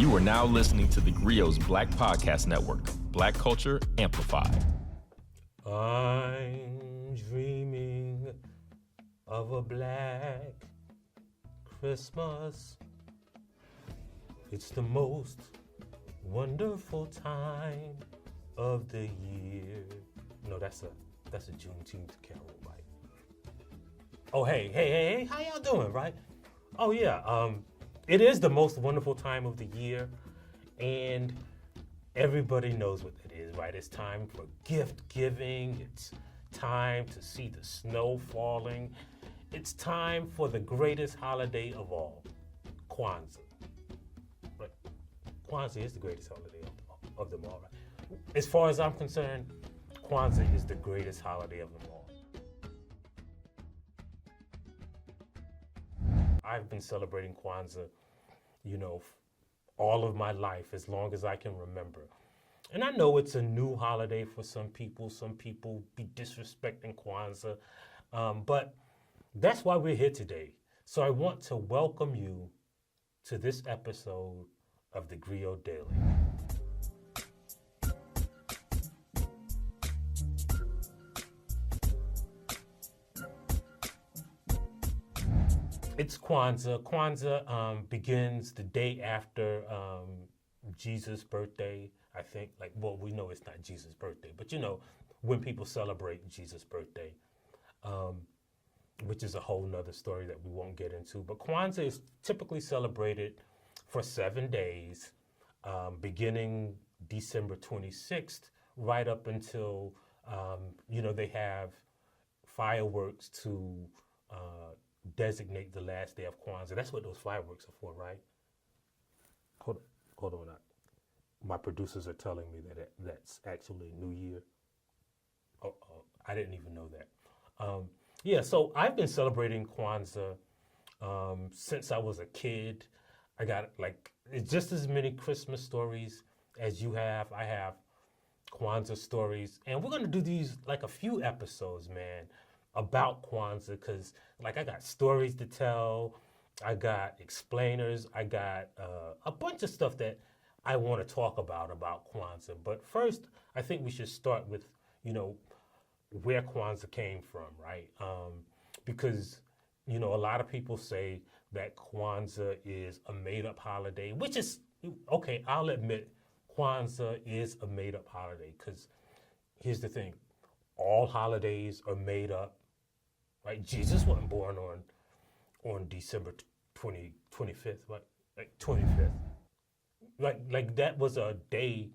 You are now listening to TheGrio's Black Podcast Network, Black Culture Amplified. I'm dreaming of a black Christmas. It's the most wonderful time of the year. No, that's a Juneteenth carol, right? Oh, hey, how y'all doing, right? Oh yeah, it is the most wonderful time of the year, and everybody knows what it is, right? It's time for gift giving. It's time to see the snow falling. It's time for the greatest holiday of all, Kwanzaa. Right? Kwanzaa is the greatest holiday of them all, right? As far as I'm concerned, Kwanzaa is the greatest holiday of them all. I've been celebrating Kwanzaa, all of my life, as long as I can remember. And I know it's a new holiday for some people. Some people be disrespecting Kwanzaa. But that's why we're here today. So I want to welcome you to this episode of TheGrio Daily. It's Kwanzaa. Kwanzaa begins the day after Jesus' birthday, I think. We know it's not Jesus' birthday, but when people celebrate Jesus' birthday, which is a whole nother story that we won't get into. But Kwanzaa is typically celebrated for 7 days, beginning December 26th, right up until, they have fireworks to designate the last day of Kwanzaa. That's what those fireworks are for, right? Hold on. My producers are telling me that that's actually New Year. Oh, I didn't even know that. So I've been celebrating Kwanzaa since I was a kid. I got it's just as many Christmas stories as you have. I have Kwanzaa stories, and we're gonna do these a few episodes, man, about Kwanzaa, because I got stories to tell, I got explainers, I got a bunch of stuff that I want to talk about Kwanzaa. But first, I think we should start with, where Kwanzaa came from, right? Because, a lot of people say that Kwanzaa is a made-up holiday, which is, okay, I'll admit Kwanzaa is a made-up holiday, because here's the thing, all holidays are made up, right? Jesus wasn't born on December 25th, right? 25th. That was a day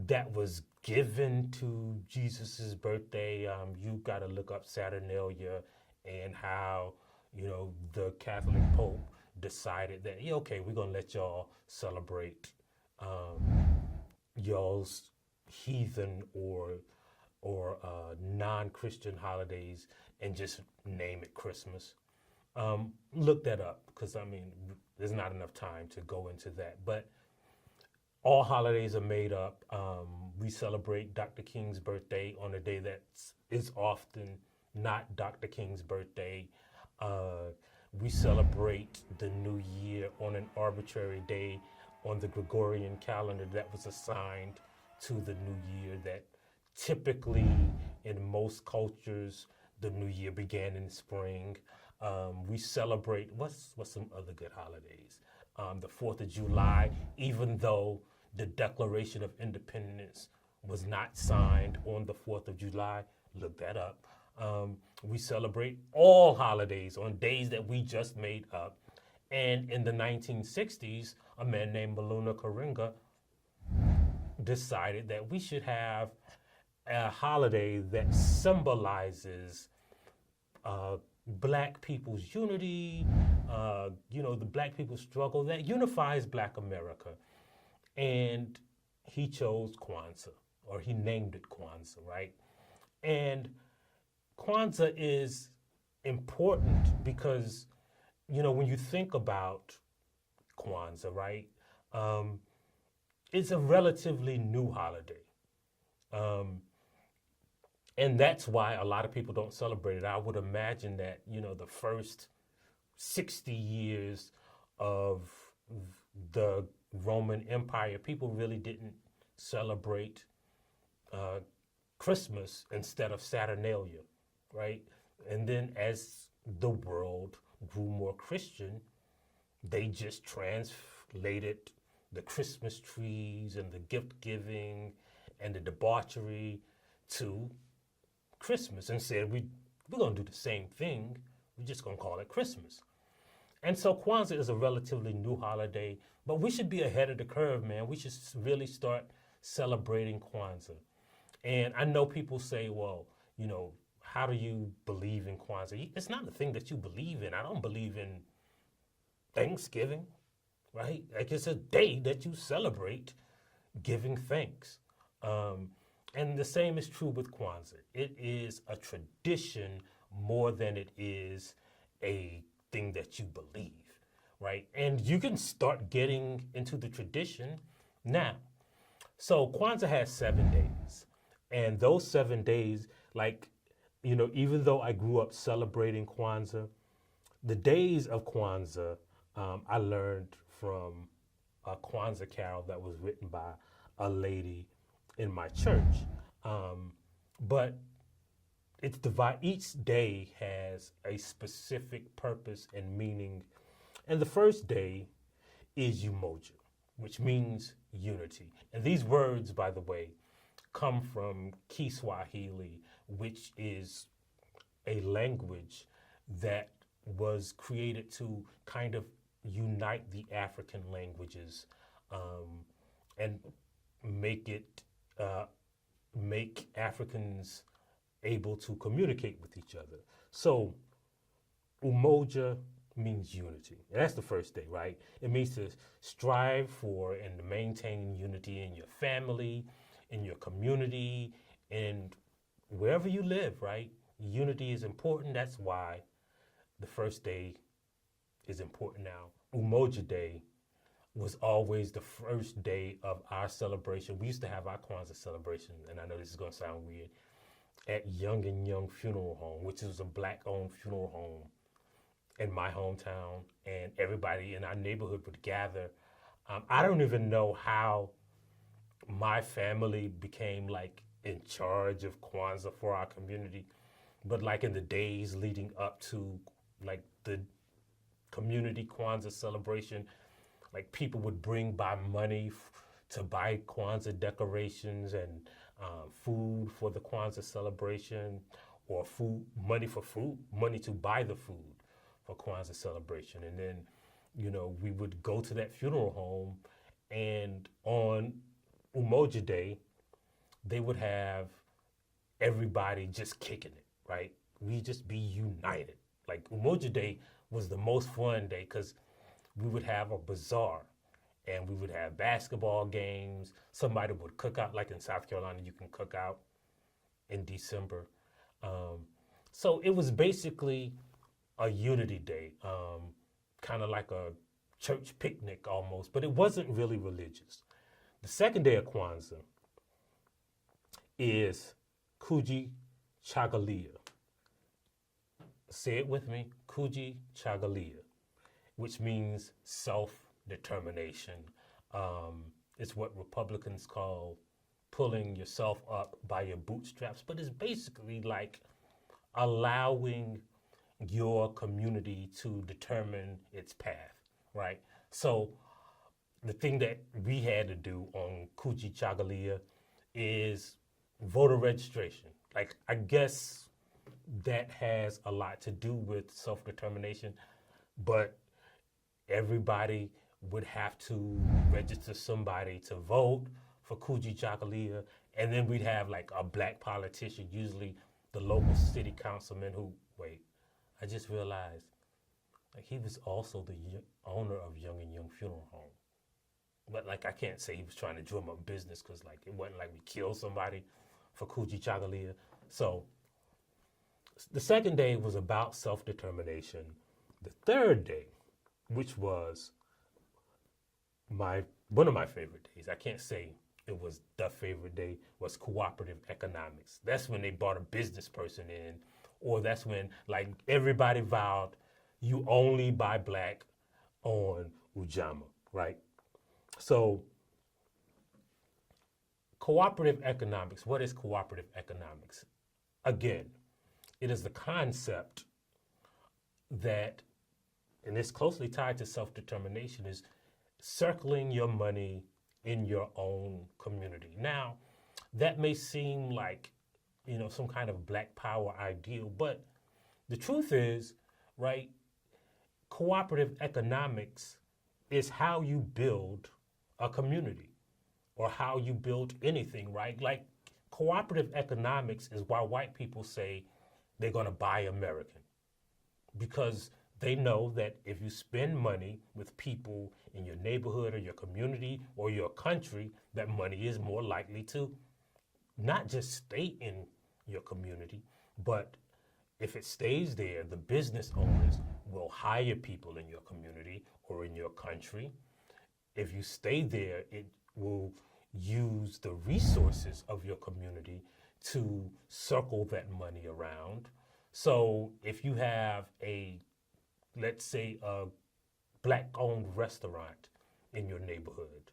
that was given to Jesus's birthday. You got to look up Saturnalia and how, the Catholic Pope decided that, okay, we're going to let y'all celebrate y'all's heathen or non-Christian holidays and just name it Christmas. Look that up, because there's not enough time to go into that. But all holidays are made up. We celebrate Dr. King's birthday on a day that is often not Dr. King's birthday. We celebrate the new year on an arbitrary day on the Gregorian calendar that was assigned to the new year. That typically in most cultures, the new year began in spring. We celebrate, what's some other good holidays? The 4th of July, even though the Declaration of Independence was not signed on the 4th of July, look that up. We celebrate all holidays on days that we just made up. And in the 1960s, a man named Maluna Karinga decided that we should have a holiday that symbolizes Black people's unity, the Black people's struggle, that unifies Black America. And he chose Kwanzaa, or he named it Kwanzaa, right? And Kwanzaa is important because, when you think about Kwanzaa, right, it's a relatively new holiday. And that's why a lot of people don't celebrate it. I would imagine that, the first 60 years of the Roman Empire, people really didn't celebrate Christmas instead of Saturnalia, right? And then as the world grew more Christian, they just translated the Christmas trees and the gift giving and the debauchery to Christmas and said, we're going to do the same thing. We're just going to call it Christmas. And so Kwanzaa is a relatively new holiday, but we should be ahead of the curve, man. We should really start celebrating Kwanzaa. And I know people say, well, you know, how do you believe in Kwanzaa? It's not a thing that you believe in. I don't believe in Thanksgiving, right? Like it's a day that you celebrate giving thanks. And the same is true with Kwanzaa. It is a tradition more than it is a thing that you believe, right? And you can start getting into the tradition now. So Kwanzaa has 7 days. And those 7 days, like, you know, even though I grew up celebrating Kwanzaa, the days of Kwanzaa, I learned from a Kwanzaa carol that was written by a lady in my church. But it's each day has a specific purpose and meaning. And the first day is Umoja, which means unity. And these words, by the way, come from Kiswahili, which is a language that was created to kind of unite the African languages and make Africans able to communicate with each other. So Umoja means unity. And that's the first day, right? It means to strive for and to maintain unity in your family, in your community, and wherever you live, right? Unity is important. That's why the first day is important now. Umoja Day was always the first day of our celebration. We used to have our Kwanzaa celebration, and I know this is going to sound weird, at Young and Young Funeral Home, which is a Black-owned funeral home in my hometown, and everybody in our neighborhood would gather. I don't even know how my family became like in charge of Kwanzaa for our community, but like in the days leading up to like the community Kwanzaa celebration, like people would bring by money to buy Kwanzaa decorations and food for the Kwanzaa celebration, or money to buy the food for Kwanzaa celebration. And then, you know, we would go to that funeral home, and on Umoja Day, they would have everybody just kicking it, right? We just be united. Like Umoja Day was the most fun day because we would have a bazaar and we would have basketball games. Somebody would cook out, like in South Carolina, you can cook out in December. So it was basically a unity day, kind of like a church picnic almost, but it wasn't really religious. The second day of Kwanzaa is Kuji Chagalia. Say it with me, Kuji Chagalia, which means self-determination. It's what Republicans call pulling yourself up by your bootstraps, but it's basically like allowing your community to determine its path, right? So the thing that we had to do on Kuji Chagalia is voter registration. Like, I guess that has a lot to do with self-determination, but everybody would have to register somebody to vote for Kuji Chagalia, and then we'd have like a Black politician, usually the local city councilman I just realized, like, he was also the owner of Young and Young Funeral Home. But like, I can't say he was trying to drum up business because like it wasn't like we killed somebody for Kuji Chagalia. So the second day was about self-determination. The third day, which was one of my favorite days, I can't say it was the favorite day, was cooperative economics. That's when they brought a business person in, or that's when like everybody vowed you only buy Black on UJAMAA, right? So cooperative economics, what is cooperative economics? Again, it is the concept that, and it's closely tied to self-determination, is circling your money in your own community. Now, that may seem like, some kind of black power ideal, but the truth is, right, cooperative economics is how you build a community or how you build anything, right? Like cooperative economics is why white people say they're going to buy American, because they know that if you spend money with people in your neighborhood or your community or your country, that money is more likely to not just stay in your community, but if it stays there, the business owners will hire people in your community or in your country. If you stay there, it will use the resources of your community to circle that money around. So if you have let's say a black-owned restaurant in your neighborhood,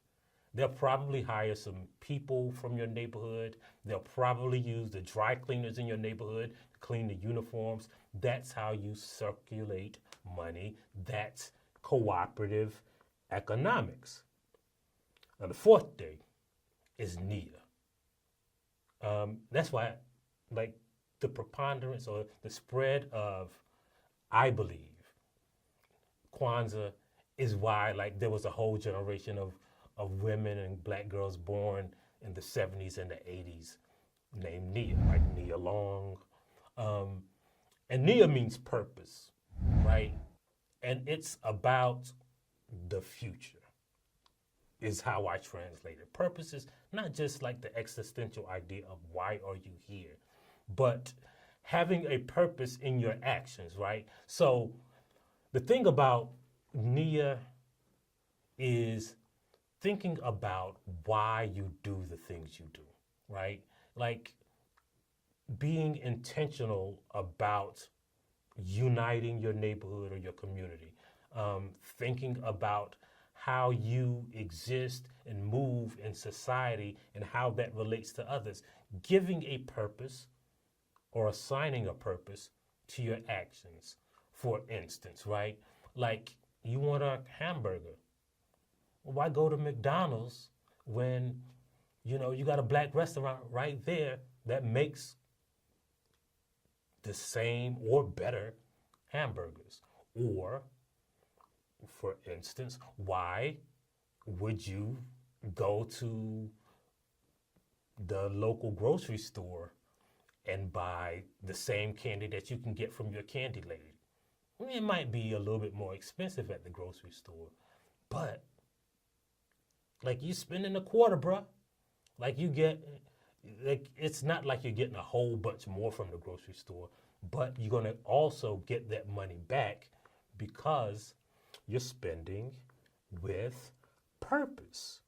they'll probably hire some people from your neighborhood. They'll probably use the dry cleaners in your neighborhood to clean the uniforms. That's how you circulate money. That's cooperative economics. Now, the fourth day is NIA. That's why, like, the preponderance or the spread of, I believe, Kwanzaa is why, like, there was a whole generation of women and black girls born in the 70s and the 80s named Nia, like Nia Long. And Nia means purpose, right? And it's about the future, is how I translate it. Purpose is not just like the existential idea of why are you here, but having a purpose in your actions, right? So the thing about Nia is thinking about why you do the things you do, right? Like being intentional about uniting your neighborhood or your community, thinking about how you exist and move in society and how that relates to others, giving a purpose or assigning a purpose to your actions. For instance, right? Like you want a hamburger. Well, why go to McDonald's when, you got a black restaurant right there that makes the same or better hamburgers? Or, for instance, why would you go to the local grocery store and buy the same candy that you can get from your candy lady? It might be a little bit more expensive at the grocery store, but like you spending a quarter, bruh. Like you get, like it's not like you're getting a whole bunch more from the grocery store, but you're gonna also get that money back because you're spending with purpose.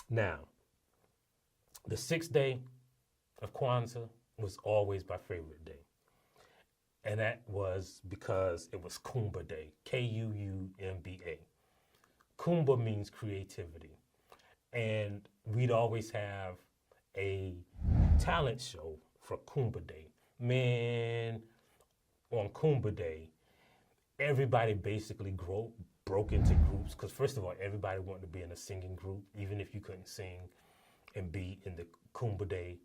Now, the 6th day of Kwanzaa was always my favorite day. And that was because it was KUUMBA Day, KUUMBA. KUUMBA means creativity. And we'd always have a talent show for KUUMBA Day. Man, on KUUMBA Day, everybody basically broke into groups because, first of all, everybody wanted to be in a singing group, even if you couldn't sing and be in the KUUMBA Day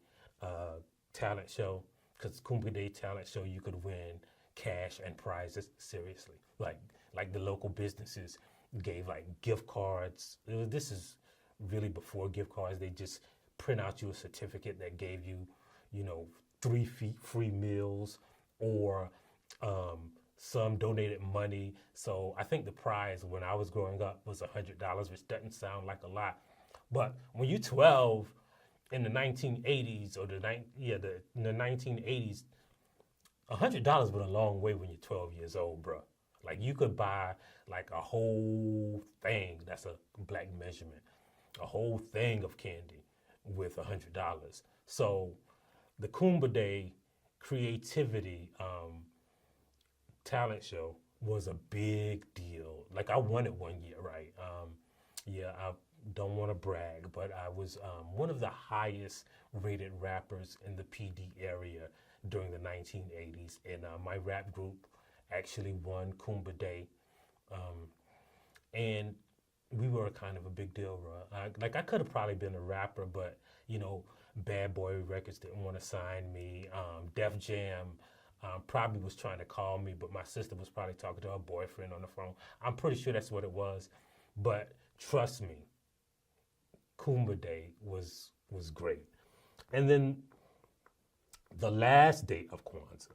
talent show. Because KUUMBA Day talent show, you could win cash and prizes. Seriously, like the local businesses gave like gift cards. This is really before gift cards. They just print out you a certificate that gave you, 3 free meals or some donated money. So I think the prize when I was growing up was $100, which doesn't sound like a lot, but when you're 12. In the 1980s or the 1980s, $100 went a long way when you're 12 years old, bro. Like you could buy like a whole thing, that's a black measurement, a whole thing of candy with $100. So the KUUMBA Day creativity talent show was a big deal. Like I won it one year, right? don't want to brag, but I was one of the highest rated rappers in the PD area during the 1980s. And my rap group actually won KUUMBA Day. And we were kind of a big deal, I could have probably been a rapper, but, Bad Boy Records didn't want to sign me. Def Jam probably was trying to call me, but my sister was probably talking to her boyfriend on the phone. I'm pretty sure that's what it was. But trust me, KUUMBA Day was great. And then the last day of Kwanzaa,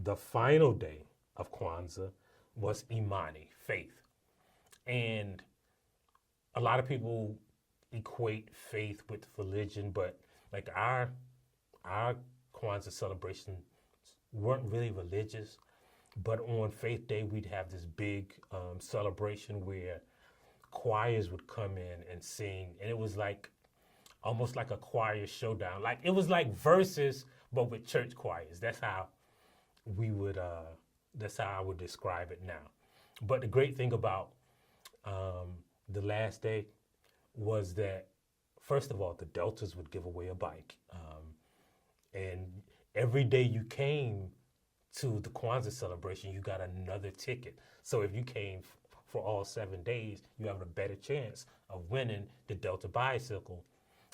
the final day of Kwanzaa, was IMANI, faith. And a lot of people equate faith with religion, but like our Kwanzaa celebrations weren't really religious. But on Faith Day, we'd have this big celebration where choirs would come in and sing, and it was like almost like a choir showdown. Like it was like verses, but with church choirs. That's how I would describe it now. But the great thing about the last day was that, first of all, the Deltas would give away a bike, and every day you came to the Kwanzaa celebration, you got another ticket. So if you came for all 7 days, you have a better chance of winning the Delta bicycle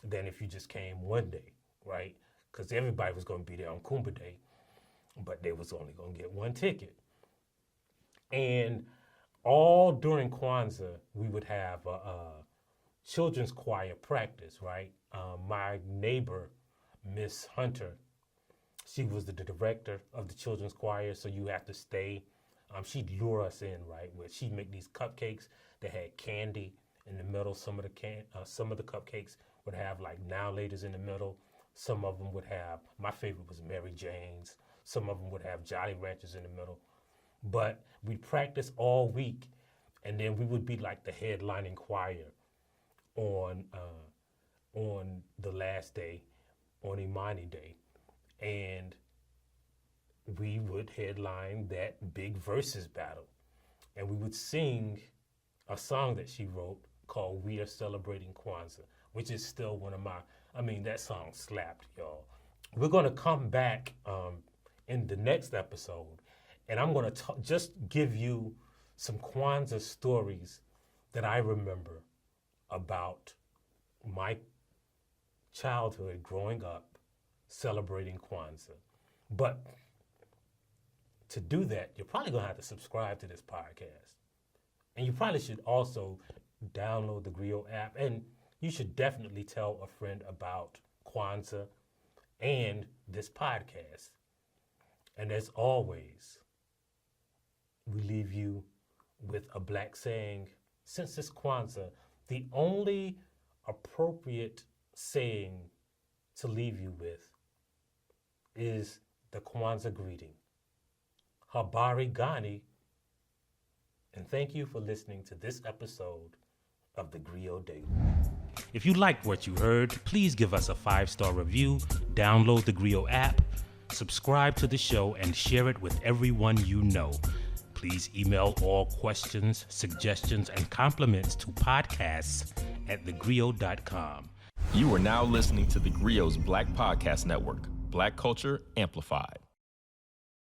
than if you just came one day, right? Because everybody was going to be there on KUUMBA Day, but they was only going to get one ticket. And all during Kwanzaa, we would have a children's choir practice, right? My neighbor, Miss Hunter, she was the director of the children's choir, so you have to stay. She'd lure us in, right? Where she'd make these cupcakes that had candy in the middle. Some of the cupcakes would have like Now Laters in the middle. Some of them would have, my favorite was Mary Jane's. Some of them would have Jolly Ranchers in the middle. But we'd practice all week, and then we would be like the headlining choir on the last day, on IMANI Day. And we would headline that big versus battle. And we would sing a song that she wrote called We Are Celebrating Kwanzaa, which is still one of that song slapped, y'all. We're going to come back in the next episode, and I'm going to just give you some Kwanzaa stories that I remember about my childhood growing up celebrating Kwanzaa. But to do that, you're probably going to have to subscribe to this podcast. And you probably should also download the TheGrio app, and you should definitely tell a friend about Kwanzaa and this podcast. And as always, we leave you with a black saying. Since it's Kwanzaa, the only appropriate saying to leave you with is the Kwanzaa greeting. Habari Gani, and thank you for listening to this episode of TheGrio Daily. If you liked what you heard, please give us a 5-star review, download the TheGrio app, subscribe to the show, and share it with everyone you know. Please email all questions, suggestions, and compliments to podcasts@thegrio.com. You are now listening to TheGrio's Black Podcast Network, Black Culture Amplified.